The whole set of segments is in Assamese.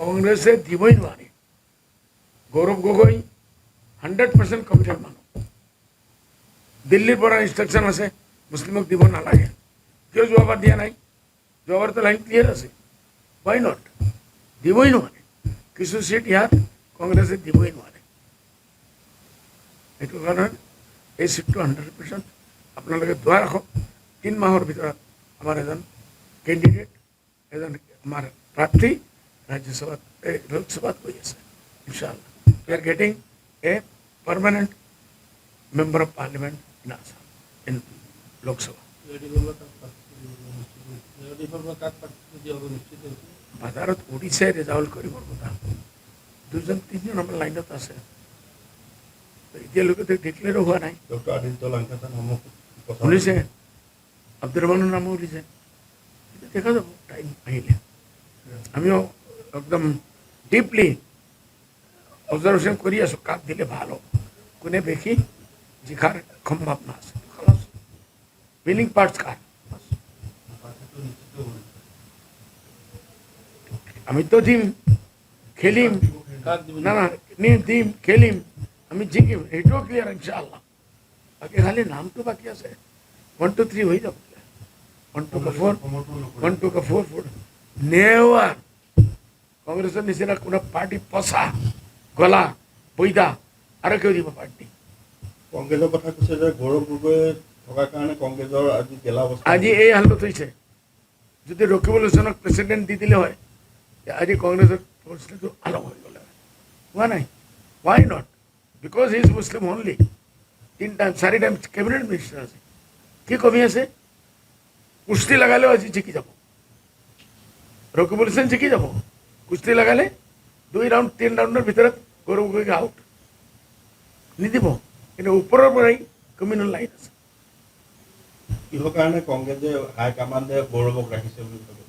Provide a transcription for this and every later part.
কংগ্ৰেসে দিবই নোৱাৰে। গৌৰৱ গগৈ 100% কমিটেড মানুহ। দিল্লীৰ পৰা ইনষ্ট্ৰাকশ্যন আছে মুছলিমক দিব নালাগে, কিয় যোৱাবাৰ দিয়া নাই? যোৱাবাৰতো লাইন ক্লিয়াৰ আছে। Y not? দিবই নোৱাৰে। কিছু চিট ইয়াত কংগ্ৰেছে দিবই নোৱাৰে। সেইটো কাৰণে এই চিটটো 100% আপোনালোকে দুৱা ৰাখক। 3 মাহৰ ভিতৰত আমাৰ এজন কেণ্ডিডেট, এজন আমাৰ প্ৰাৰ্থী ৰাজ্যসভাত লোকসভাত গৈ আছে ইনশাআল্লাহ। We are getting a permanent member of parliament in Assam, in Lok Sabha. বাজাৰত উৰিছে ৰেজাল্ট কৰিবৰ কথা। 2-3জন আমাৰ লাইনত আছে, এতিয়ালৈকে ডিক্লেয়াৰো হোৱা নাই। ডক্টৰ আদিত্য লংকেশৰ নামো শুনিছে, আব্দুর রহমানের নামও উঠিছে। দেখা যাব টাইম আহিলে। আমিও একদম ডিপলি অবজারভেশন কৰি আছো কাক দিলে ভাল হ'ব, কোনে বেশি জিখাৰ সম্ভাৱনা আছে। খালাস উইনিং পার্টস কার? আমি তো দিম, খেলিম, না না দিম, খেলিম, আমি জিকিম, এটাও ক্লিয়ার ইনশাআল্লাহ। বাকি খালি নামটো বাকি আছে। 1 2 3 হয়ে যাব। 1 2 का 4, 1 2 का 4 4 নেওয়ার কংগ্রেসের নিচিনা কোনো পার্টি পচা গলা বৈদা আৰু কেউ দিব পাৰ্টি। কংগ্ৰেছৰ কথা কৈছে যে গৌৰৱ গগৈ থকাৰ কাৰণে কংগ্ৰেছৰ আজি গেলা অৱস্থা। আজি এই হালত হৈছে। যদি ৰকিবুল হুছেইনক প্ৰেচিডেণ্ট দি দিলে হয়, আজি কংগ্ৰেছৰ পৰিস্থিতিটো আলম হৈ গ'লে হোৱা নাই। Y not? Because he is Muslim only. 3 time 4 time cabinet minister আছে। কি কমি আছে? কুস্তি লাগালেও আজি জিকি যাব। ৰকিবুল হোসেন জিকি যাব। কুস্তি লাগালে 2 ৰাউন্ড 3 ৰাউন্ডেৰ ভিতৰত গৌৰৱ গগৈক আউট নিদিব। কিন্তু ওপৰৰ পৰাই কমিউনেল লাইন আছে। কিহৰ কাৰণে কংগ্ৰেছে হাইকমাণ্ডে গৌৰৱক ৰাখিছে বুলি ভাবে?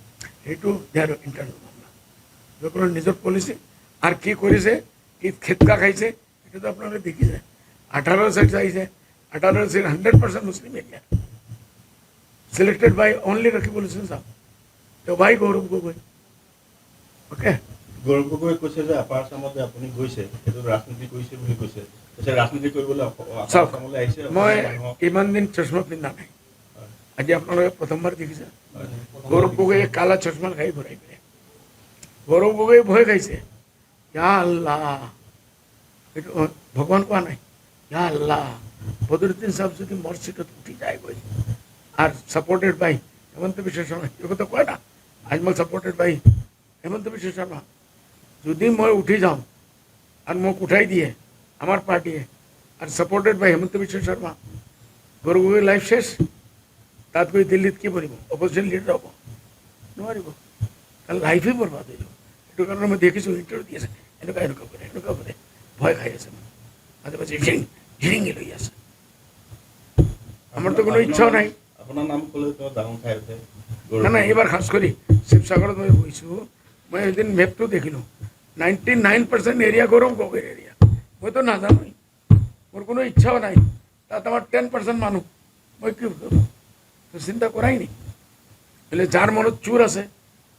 সেইটো দেয়াৰ ইণ্টাৰনেল মামলা, সকলৰ নিজৰ পলিচি আৰু কি কৰিছে, কি খেতকা খাইছে, সেইটোতো আপোনালোকে দেখিছে। 18 সিট আহিছে, 18 সিট 100% মুছলিম area, selected by only Rakibul Hussain Sahab. So why Gaurav Gogoi? Okay. Gaurav Gogoi কৈছে যে আপাৰ আসামত যে আপুনি গৈছে, সেইটো ৰাজনীতি কৰিছে বুলি কৈছে। কৈছে ৰাজনীতি কৰিবলৈ আপাৰ আসামলৈ আহিছে। মই ইমান দিন চশমা পিন্ধা নাই, আজি আপোনালোকে প্ৰথমবাৰ দেখিছে। গৌৰৱ গগৈয়ে কালা চশমা খাই ঘূৰাই পেলাই। গৌৰৱ গগৈ ভয় খাইছে, ইয়া আল্লাহ, এইটো ভগৱান কোৱা নাই। ইয়া আল্লাহ, বদৰুদ্দিন সাহেব যদি মোৰ চিটত উঠি যায়গৈ আর সাপোর্টেড বাই হেমন্ত বিশ্ব শর্মা, এই কথা কয় না, আজমল সাপোর্টেড বাই হেমন্ত বিশ্ব শর্মা। যদি মই উঠি যাওঁ আর মোক উঠাই দিয়ে আমার পার্টিয়ে আর সাপোর্টেড বাই হেমন্ত বিশ্ব শর্মা, গৌৰৱ গগৈ লাইফ শেষ। তাত গৈ দিল্লীত কি কৰিব? অপজিশ্যন লিডাৰ হ'ব নোৱাৰিব, তাৰ লাইফেই বৰবাদ হৈ যাব। সেইটো কাৰণে মই দেখিছোঁ ইণ্টাৰভিউ দি আছে, এনেকুৱা কৰে, ভয় খাই আছে, মাজে মাজে হিৰিঙি লৈ আছে। আমাৰতো কোনো ইচ্ছাও নাই। আপোনাৰ নাম ক'লে তো ডাঙৰ খাই উঠে। না না, এইবাৰ খাস কৰি শিৱসাগৰত মই গৈছোঁ, মই এদিন মেপটো দেখিলোঁ, 99% এৰিয়া গৌৰৱ গগৈৰ এৰিয়া। মইতো নাজানোই, মোৰ কোনো ইচ্ছাও নাই। তাত আমাৰ 10% মানুহ, মই কি কৰোঁ? চিন্তা কৰাই নি? বোলে যাৰ মনত চোৰ আছে,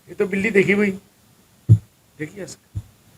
এইটো বিল্লি দেখিবই, দেখি আছে।